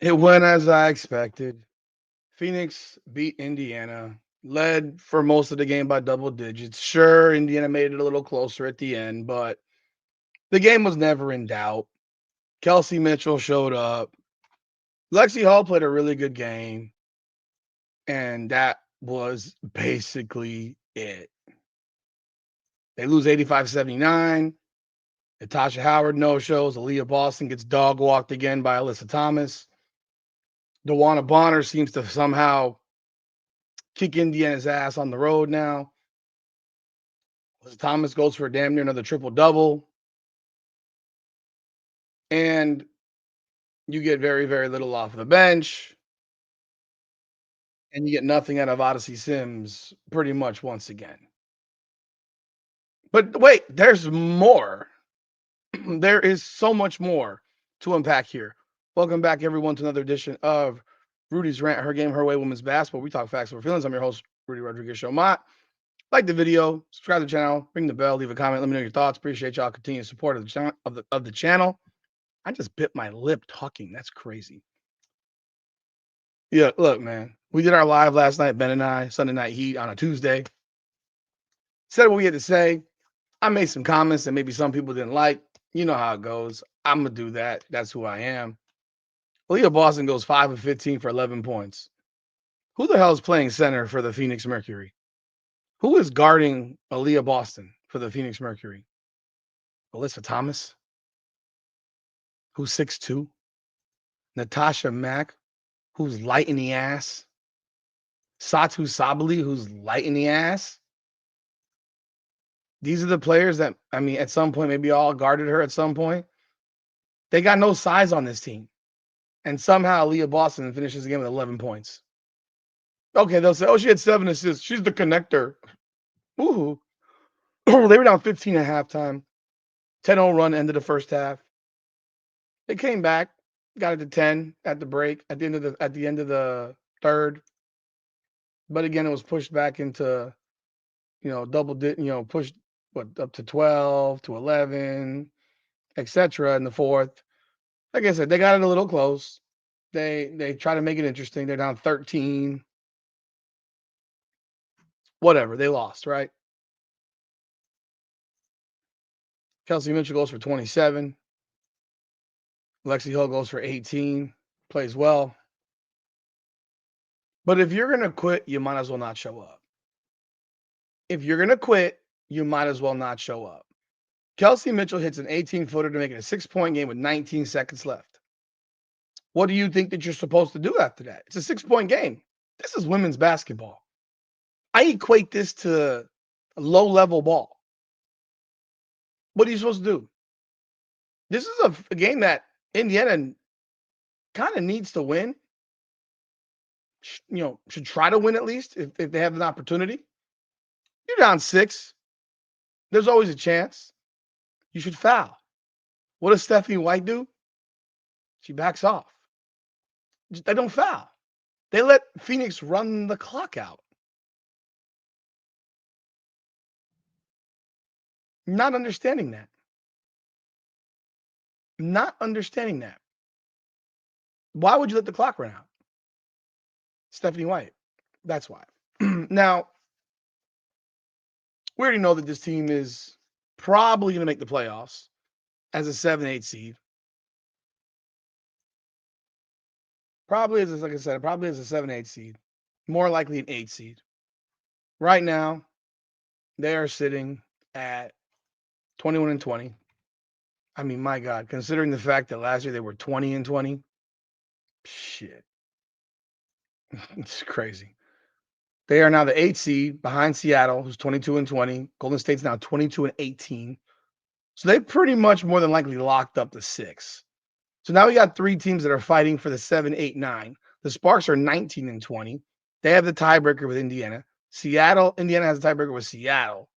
It went as I expected. Phoenix beat Indiana, led for most of the game by double digits. Sure, Indiana made it a little closer at the end, but the game was never in doubt. Kelsey Mitchell showed up. Lexi Hall played a really good game, and that was basically it. They lose 85-79. Natasha Howard no shows. Aaliyah Boston gets dog walked again by Alyssa Thomas. DeWanna Bonner seems to somehow kick Indiana's ass on the road now. Alyssa Thomas goes for damn near another triple double. And you get very, very little off the bench. And you get nothing out of Odyssey Sims pretty much once again. But wait, there's more. There is so much more to unpack here. Welcome back, everyone, to another edition of Rudy's Rant, Her Game, Her Way, Women's Basketball. We talk facts over feelings. I'm your host, Rudy Rodriguez Show. Like the video, subscribe to the channel, ring the bell, leave a comment, let me know your thoughts. Appreciate y'all continued support of the channel. Of the channel. I just bit my lip talking. That's crazy. Yeah, look, man. We did our live last night, Ben and I, Sunday Night Heat on a Tuesday. Said what we had to say. I made some comments that maybe some people didn't like. You know how it goes. I'm gonna do that. That's who I am. Aaliyah Boston goes 5 of 15 for 11 points. Who the hell is playing center for the Phoenix Mercury? Who is guarding Aaliyah Boston for the Phoenix Mercury? Alyssa Thomas, who's 6'2". Natasha Mack, who's light in the ass. Satu Sabali, who's light in the ass. These are the players that, I mean, at some point, maybe all guarded her at some point. They got no size on this team. And somehow Aaliyah Boston finishes the game with 11 points. Okay, they'll say, oh, she had 7 assists. She's the connector. Ooh. They were down 15 at halftime. 10-0 run ended the first half. They came back, got it to 10 at the break, at the end of the third. But again, it was pushed back into, pushed up to 12 to 11, etc. in the fourth. Like I said, they got it a little close. They try to make it interesting. They're down 13. Whatever, they lost, right? Kelsey Mitchell goes for 27. Lexi Hill goes for 18. Plays well. But if you're going to quit, you might as well not show up. If you're going to quit, you might as well not show up. Kelsey Mitchell hits an 18-footer to make it a 6-point game with 19 seconds left. What do you think that you're supposed to do after that? It's a 6-point game. This is women's basketball. I equate this to low-level ball. What are you supposed to do? This is a game that Indiana kind of needs to win. Should try to win at least if they have an opportunity. You're down 6. There's always a chance. You should foul. What does Stephanie White do? She backs off. They don't foul. They let Phoenix run the clock out. Not understanding that. Not understanding that. Why would you let the clock run out? Stephanie White. That's why. Now, we already know that this team is probably going to make the playoffs as a 7-8 seed. Probably as, like I said, probably as a 7-8 seed. More likely an 8 seed. Right now, they are sitting at 21-20. I mean, my God, considering the fact that last year they were 20-20, shit. It's crazy. They are now the 8th seed behind Seattle, who's 22-20. Golden State's now 22-18. So they pretty much more than likely locked up the 6. So now we got 3 teams that are fighting for the 7, 8, 9. The Sparks are 19-20. They have the tiebreaker with Indiana. Indiana has a tiebreaker with Seattle.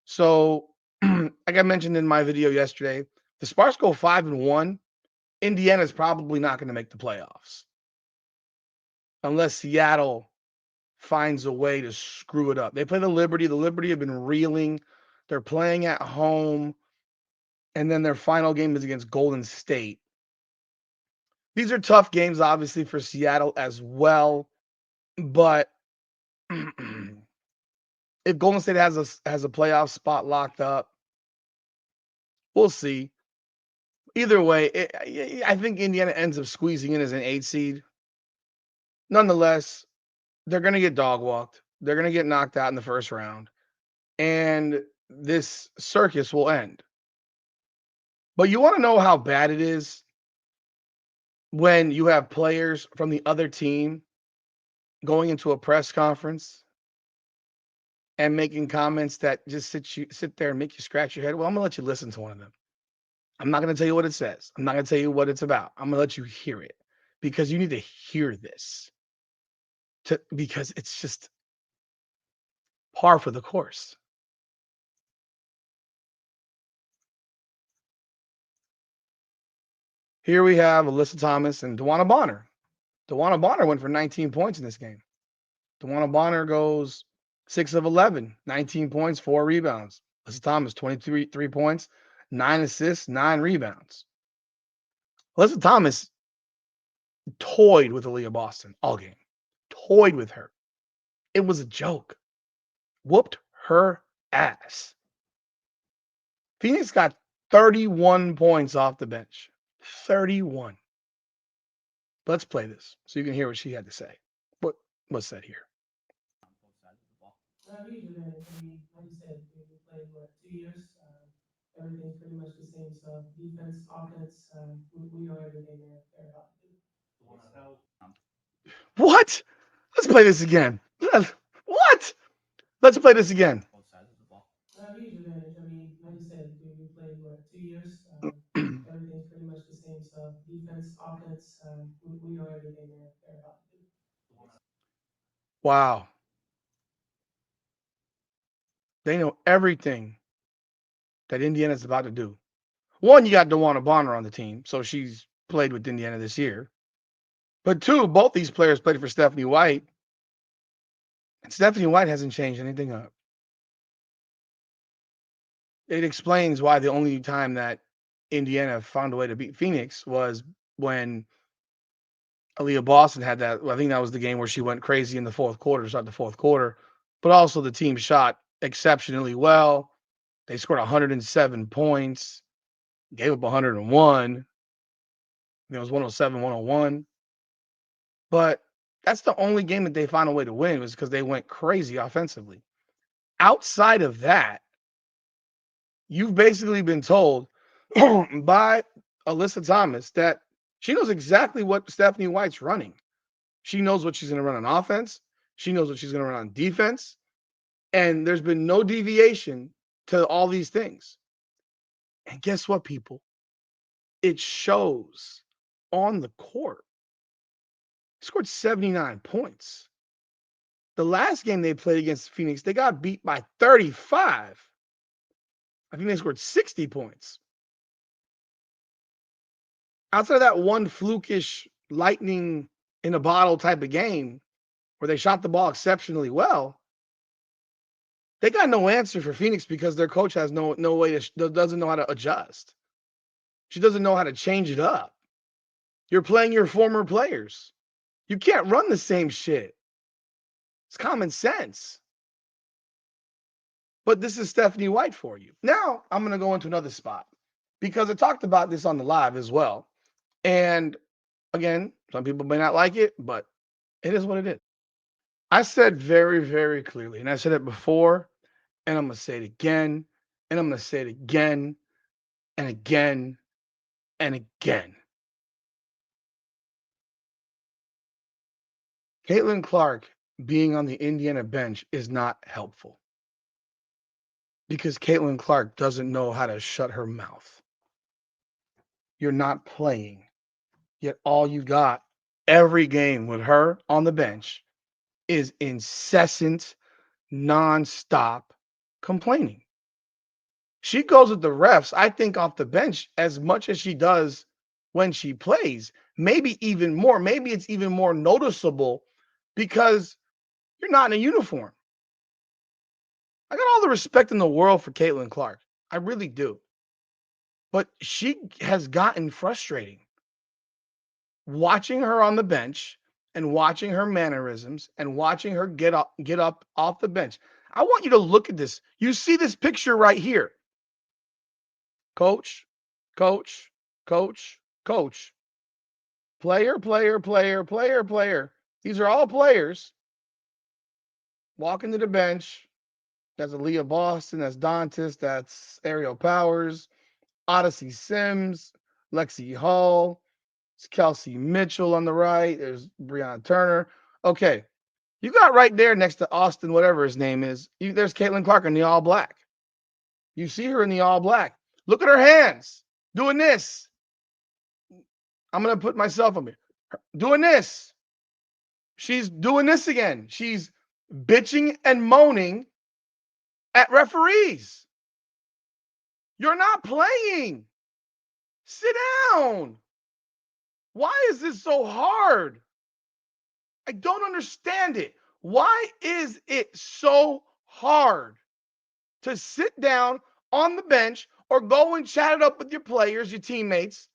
So, like I mentioned in my video yesterday, the Sparks go 5-1. Indiana's probably not going to make the playoffs unless Seattle finds a way to screw it up. They play the Liberty. The Liberty have been reeling. They're playing at home. And then their final game is against Golden State. These are tough games, obviously, for Seattle as well. But if Golden State has a playoff spot locked up, we'll see. Either way, I think Indiana ends up squeezing in as an 8 seed. Nonetheless, they're going to get dog walked. They're going to get knocked out in the first round, and this circus will end. But you want to know how bad it is when you have players from the other team going into a press conference and making comments that just sit there and make you scratch your head. Well, I'm gonna let you listen to one of them. I'm not gonna tell you what it says. I'm not gonna tell you what it's about. I'm gonna let you hear it because you need to hear this because it's just par for the course. Here we have Alyssa Thomas and DeWanna Bonner. DeWanna Bonner went for 19 points in this game. DeWanna Bonner goes 6 of 11, 19 points, 4 rebounds. Alyssa Thomas, 23 points, 9 assists, 9 rebounds. Alyssa Thomas toyed with Aaliyah Boston all game. Toyed with her. It was a joke. Whooped her ass. Phoenix got 31 points off the bench. 31. Let's play this so you can hear what she had to say. What was said here? How do you do manage? I mean, like you said, we played what 2 years. Everything's pretty much the same stuff. Defense, offense. We know everything they're about to do. What? Let's play this again. What? Let's play this again. How do you do manage? I mean, like you said, we played what 2 years. Everything's pretty much the same stuff. Defense, offense. We know everything they're about to do. Wow. They know everything that Indiana's about to do. One, you got DeWanna Bonner on the team, so she's played with Indiana this year. But two, both these players played for Stephanie White, and Stephanie White hasn't changed anything up. It explains why the only time that Indiana found a way to beat Phoenix was when Aaliyah Boston had that. I think that was the game where she went crazy in the fourth quarter, start the fourth quarter. But also the team shot exceptionally well. They scored 107 points, gave up 101. It was 107, 101. But that's the only game that they found a way to win was because they went crazy offensively. Outside of that, you've basically been told by Alyssa Thomas that she knows exactly what Stephanie White's running. She knows what she's going to run on offense. She knows what she's going to run on defense. And there's been no deviation to all these things. And guess what, people? It shows on the court. Scored 79 points. The last game they played against Phoenix, they got beat by 35. I think they scored 60 points. Outside of that one flukish lightning in a bottle type of game where they shot the ball exceptionally well, they got no answer for Phoenix because their coach has no way to doesn't know how to adjust. She doesn't know how to change it up. You're playing your former players. You can't run the same shit. It's common sense. But this is Stephanie White for you. Now I'm going to go into another spot because I talked about this on the live as well. And again, some people may not like it, but it is what it is. I said very, very clearly, and I said it before, and I'm going to say it again, and I'm going to say it again, and again, and again. Caitlin Clark being on the Indiana bench is not helpful because Caitlin Clark doesn't know how to shut her mouth. You're not playing, yet all you got every game with her on the bench is incessant, nonstop complaining. She goes with the refs, I think, off the bench as much as she does when she plays. Maybe even more. Maybe it's even more noticeable because you're not in a uniform. I got all the respect in the world for Caitlin Clark. I really do. But she has gotten frustrating. watching her on the bench and watching her mannerisms and watching her get up off the bench. I want you to look at this. You see this picture right here. Coach, coach, coach, coach. Player, player, player, player, player. These are all players walking to the bench. That's Aaliyah Boston. That's Dantas. That's Ariel Powers. Odyssey Sims. Lexi Hall. It's Kelsey Mitchell on the right. There's Breonna Turner. Okay. You got right there next to Austin, whatever his name is. There's Caitlin Clark in the all black. You see her in the all black. Look at her hands doing this. I'm going to put myself on here. Doing this. She's doing this again. She's bitching and moaning at referees. You're not playing. Sit down. Why is this so hard? I don't understand it. Why is it so hard to sit down on the bench or go and chat it up with your players, your teammates?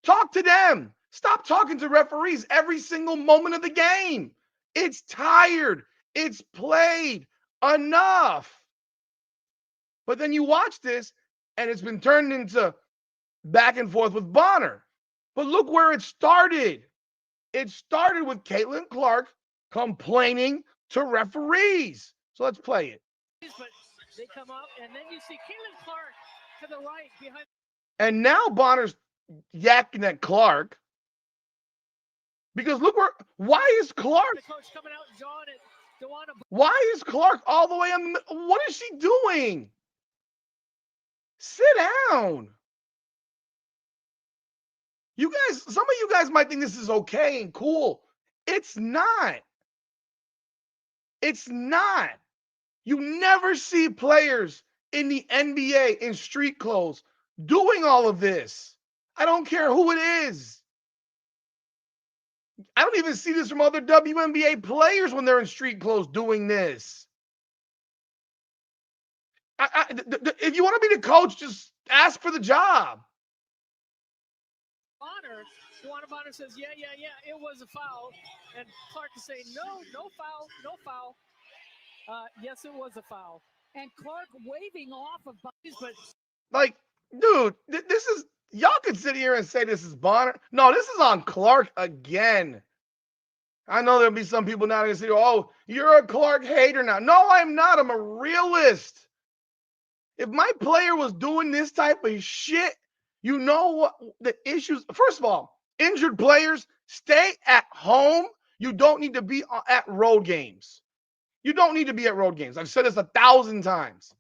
Talk to them. Stop talking to referees every single moment of the game. It's tired. It's played. Enough. But then you watch this, and it's been turned into back and forth with Bonner. But look where it started. It started with Caitlin Clark complaining to referees. So let's play it. But they come up, and then you see Caitlin Clark to the right behind. And now Bonner's yakking at Clark. Because look why is Clark? The coach coming out and jawing at DeWanna. Why is Clark all the way in? What is she doing? Sit down. You guys, some of you guys might think this is okay and cool. It's not. It's not. You never see players in the NBA in street clothes doing all of this. I don't care who it is. I don't even see this from other WNBA players when they're in street clothes doing this. If you want to be the coach, just ask for the job. DeWanna Bonner says, yeah, it was a foul. And Clark is saying, no foul. Yes, it was a foul. And Clark waving off of bodies, but like, dude, this is, y'all could sit here and say this is Bonner. No, this is on Clark again. I know there'll be some people now that say, oh, you're a Clark hater now. No, I'm not. I'm a realist. If my player was doing this type of shit, you know what the issues. First of all, injured players, stay at home. You don't need to be at road games. You don't need to be at road games. I've said this 1,000 times.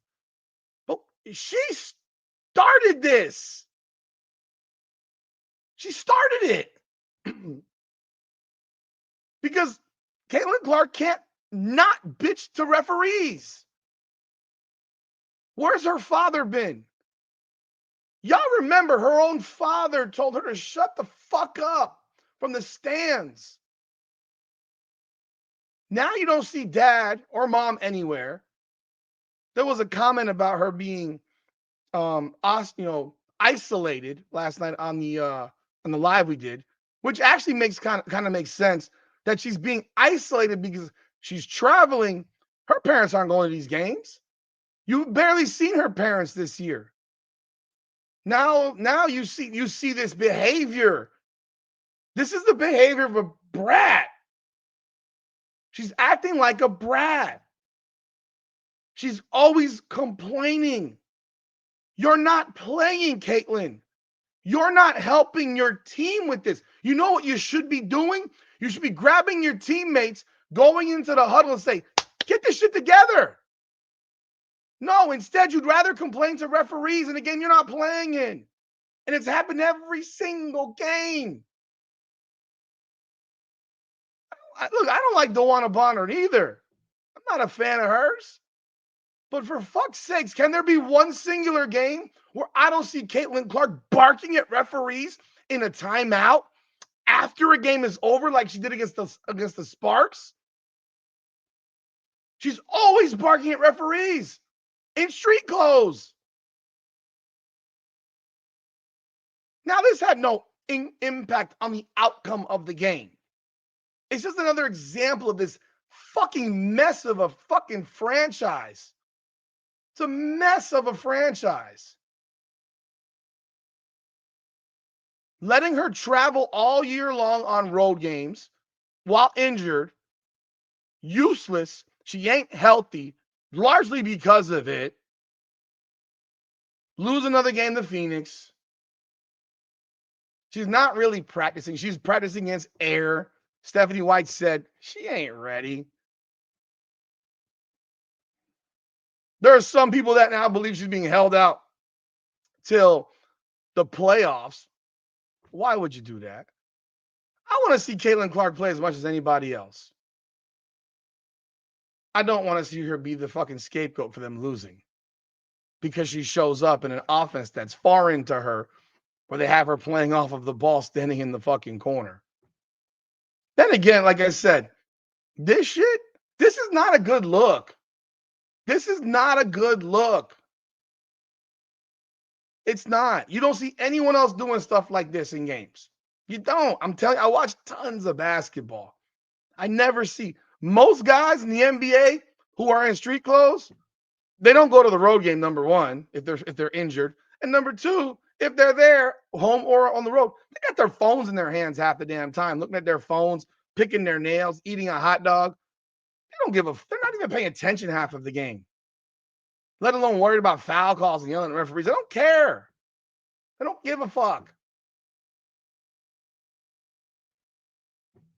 But she started this. She started it. Because Caitlin Clark can't not bitch to referees. Where's her father been? Y'all remember her own father told her to shut the fuck up from the stands. Now you don't see dad or mom anywhere. There was a comment about her being isolated last night on the live we did, which actually makes kind of makes sense that she's being isolated because she's traveling. Her parents aren't going to these games. You've barely seen her parents this year. Now you see this behavior. This is the behavior of a brat. She's acting like a brat. She's always complaining. You're not playing, Caitlin. You're not helping your team with this. You know what you should be doing? You should be grabbing your teammates, going into the huddle and say, get this shit together. No, instead, you'd rather complain to referees in a game you're not playing in. And it's happened every single game. Look, I don't like DeWanna Bonner either. I'm not a fan of hers. But for fuck's sakes, can there be one singular game where I don't see Caitlin Clark barking at referees in a timeout after a game is over like she did against the Sparks? She's always barking at referees in street clothes. Now, this had no impact on the outcome of the game. It's just another example of this fucking mess of a fucking franchise. It's a mess of a franchise. Letting her travel all year long on road games while injured, useless. She ain't healthy, largely because of it. Lose another game to Phoenix. She's not really practicing. She's practicing against air. Stephanie White said she ain't ready. There are some people that now believe she's being held out till the playoffs. Why would you do that? I want to see Caitlin Clark play as much as anybody else. I don't want to see her be the fucking scapegoat for them losing because she shows up in an offense that's foreign to her, where they have her playing off of the ball standing in the fucking corner. Then again, like I said, this is not a good look. This is not a good look. It's not. You don't see anyone else doing stuff like this in games. You don't. I'm telling you, I watch tons of basketball. I never see most guys in the NBA who are in street clothes. They don't go to the road game, number one, if they're injured. And number two, if they're there, home or on the road, they got their phones in their hands half the damn time, looking at their phones, picking their nails, eating a hot dog. They're not even paying attention half of the game, let alone worried about foul calls and yelling at referees. They don't care. They don't give a fuck.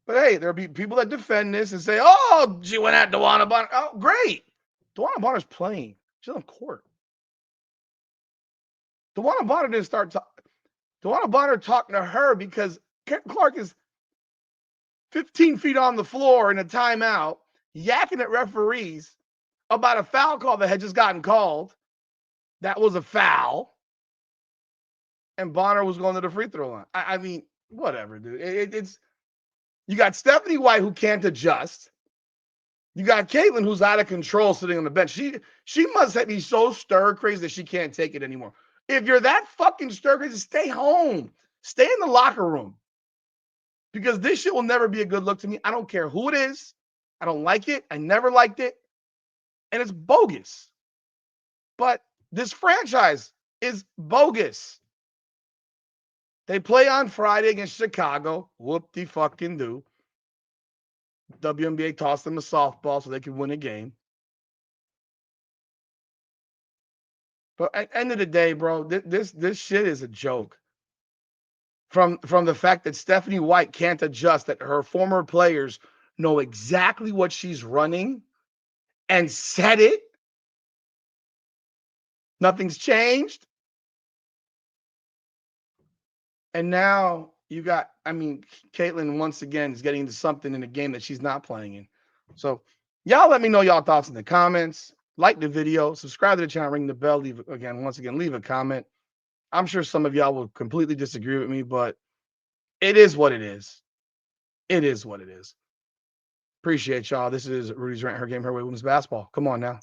But hey, there'll be people that defend this and say, oh, she went at DeWanna Bonner. Oh, great. DeWanna Bonner's playing. She's on court. DeWanna Bonner didn't start talking. DeWanna Bonner talking to her because Clark is 15 feet on the floor in a timeout, yakking at referees about a foul call that had just gotten called. That was a foul. And Bonner was going to the free throw line. I mean, whatever, dude. It's you got Stephanie White who can't adjust. You got Caitlin who's out of control sitting on the bench. She must be so stir crazy that she can't take it anymore. If you're that fucking stir crazy, stay home. Stay in the locker room. Because this shit will never be a good look to me. I don't care who it is. I don't like it. I never liked it. And it's bogus. But this franchise is bogus. They play on Friday against Chicago. Whoop-de-fucking-do. WNBA tossed them a softball so they could win a game. But at the end of the day, bro, this shit is a joke. From the fact that Stephanie White can't adjust, that her former players know exactly what she's running and said it. Nothing's changed. And now you got, Caitlin once again is getting into something in a game that she's not playing in. So y'all let me know y'all thoughts in the comments. Like the video, subscribe to the channel, ring the bell, leave a comment. I'm sure some of y'all will completely disagree with me, but it is what it is. It is what it is. Appreciate y'all. This is Rudy's Rant, Her Game, Her Way, Women's Basketball. Come on now.